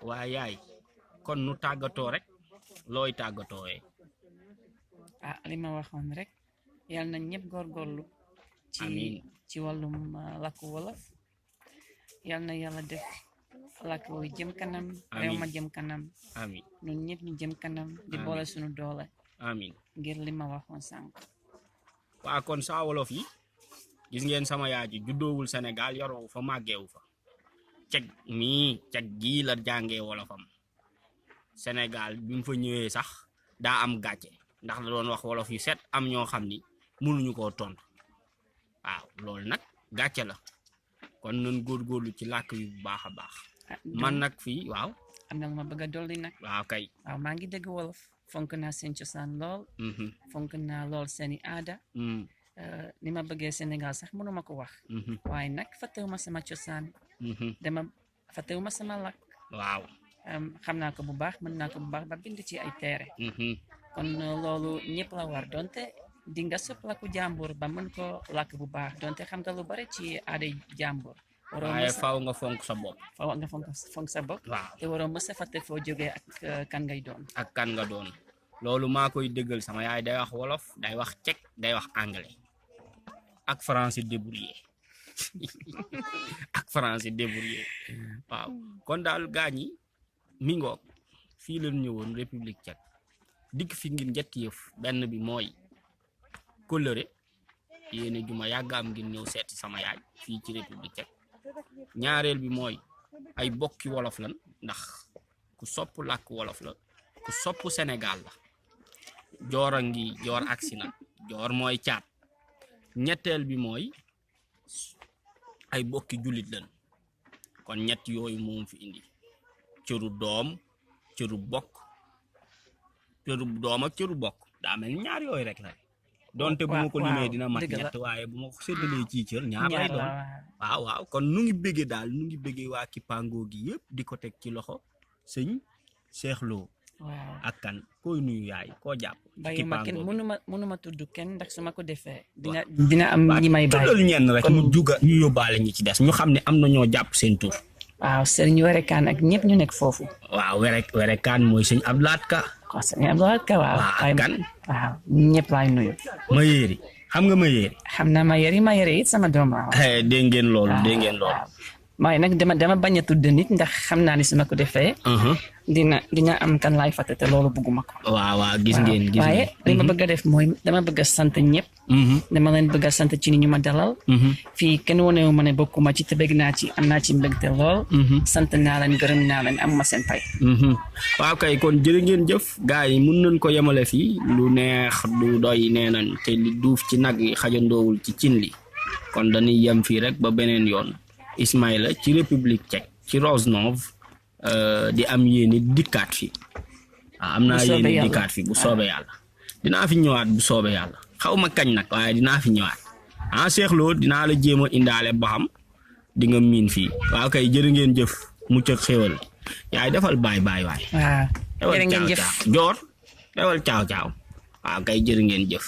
waa yaay kon nu tàggatoo rek looy tàggatoo li ma waxoon rek yal na ñëpp góorgóorlu ci wàllum làkku wolof yal na yàlla def làkk wi jëm kanam réew ma jëm kanam amiin ñun ñëpp ñu jëm kanam di boole suñu doole amiin ngir li ma waxoon sànq waa kon saa wolof yi gis ngeen sama yaay ji juddoowul Sénégal yoroo fa màggeewu fa ceg gii la jàngee wolofam Sénégal bi mu fa ñëwee sax daa am gàcce ndax la doon wax wolof yu set am ñoo xam ni mënuñu koo tontu waaw loolu nag gàcce la kon nañ góorgóorlu ci làkk yu bu baax a baax man nag fii waaw am na lu ma bëgg a dolli nag waaw kay waaw maa ngi dégg wolof fonk naa seen cosaan lool fonk naa lool seeni aada ni ma bëggee Sénégal sax mënuma ko wax waaye nag fàttewuma sama cosaan fàttewuma sama làkk waaw xam naa ko bu baax mën naa ko bu baax ba bind ci ay teere kon loolu ñëpp la war donte di nga sopp làkku jàmbur ba mën ko làkk bu baax donte xam nga lu bari ci aada jàmbur waaye faw nga fonk sa bopp fonk sa bopp waaw te waroo mës a fàtte foo jógee ak kan ngay doon nga doon loolu maa koy déggal sama yaay day wax wolof day wax cek day wax anglais ak français débrouillé waaw kon daal gaañi mi ngoog fii leen ñëwoon république tchèque dikk fi ngir ñetti yëf benn bi mooy kóllëre yéene juma yàgg am ngir ñëw seeti sama yaay fii ci république tchèque ñaareel bi mooy ay bokki wolof lan ndax ku sopp làkk wolof la ku sopp Sénégal la joor a ngi joor agsi na joor mooy caat ñetteel bi mooy ay bokki jullit lan kon ñett yooyu moom fi indi cëru doom ak cëru bokk daa mel ñaar yooyu rek la donte bu ma ko limee dina mat ñett waaye bu ma ko séddalee ci cër ñaar lay doon waaw kon nu ngi bëggee waa Kipango gi yëpp di ko teg ci loxo sëñ Cheikh Lo ak kan koy nuyu yaay koo jàpp bàyyi ma kenn mënuma tudd kenn ndax su ma ko defee dina am ñi may bàyyi tuddal ñenn rek ñu yóbbaale ñi ci des ñu xam ne am na ñoo jàpp seen tur waaw sëriñ werekaan ak ñëpp ñu nekk foofu waaw werekaan mooy sëñ Abdoulaat Ka sëñ Abdoulaat Ka waaw kan waaw ñëpp laay nuyu ma yéeri xam nga ma yéeri xam naa ma yéeri it sama doom waaw dégg ngeen loolu waaye nag dama bañ a tudd nit ndax xam naa ni su ma ko defee dina am kan laay fàtte te loolu bëgguma ko waaw gis ngeen waaye li ma bëgg a def mooy dama bëgg a sant ñëpp dama leen bëgg a sant ci ni ñu ma dalal fii kenn wonewu ma ne bokkuma ci te bëgg naa ci am naa ci mbégte lool sant naa leen gërëm naa leen am ma seen pay waaw kay kon jërë ngeen jëf gars yi mun nañ ko yemale fii lu neex du doy nee nañ te li duuf ci nag yi xajandoowul ci cin li kon dañuy yem fii rek ba beneen yoon Ismaïla ci république tchèque ci Rožnov di am yéene dikkaat fi am naa yéene dikkaat fi bu soobee yàlla dinaa fi ñëwaat bu soobee yàlla xaw ma kañ nag waaye dinaa fi ñëwaat Cheikh Lo dinaa la jéem a indaale ba xam di nga miin fii waaw kay jërë ngeen jëf mucc ak xéwal yaay defal baay waay jërë ngeen jëf joor defal caaw waaw kay jërë ngeen jëf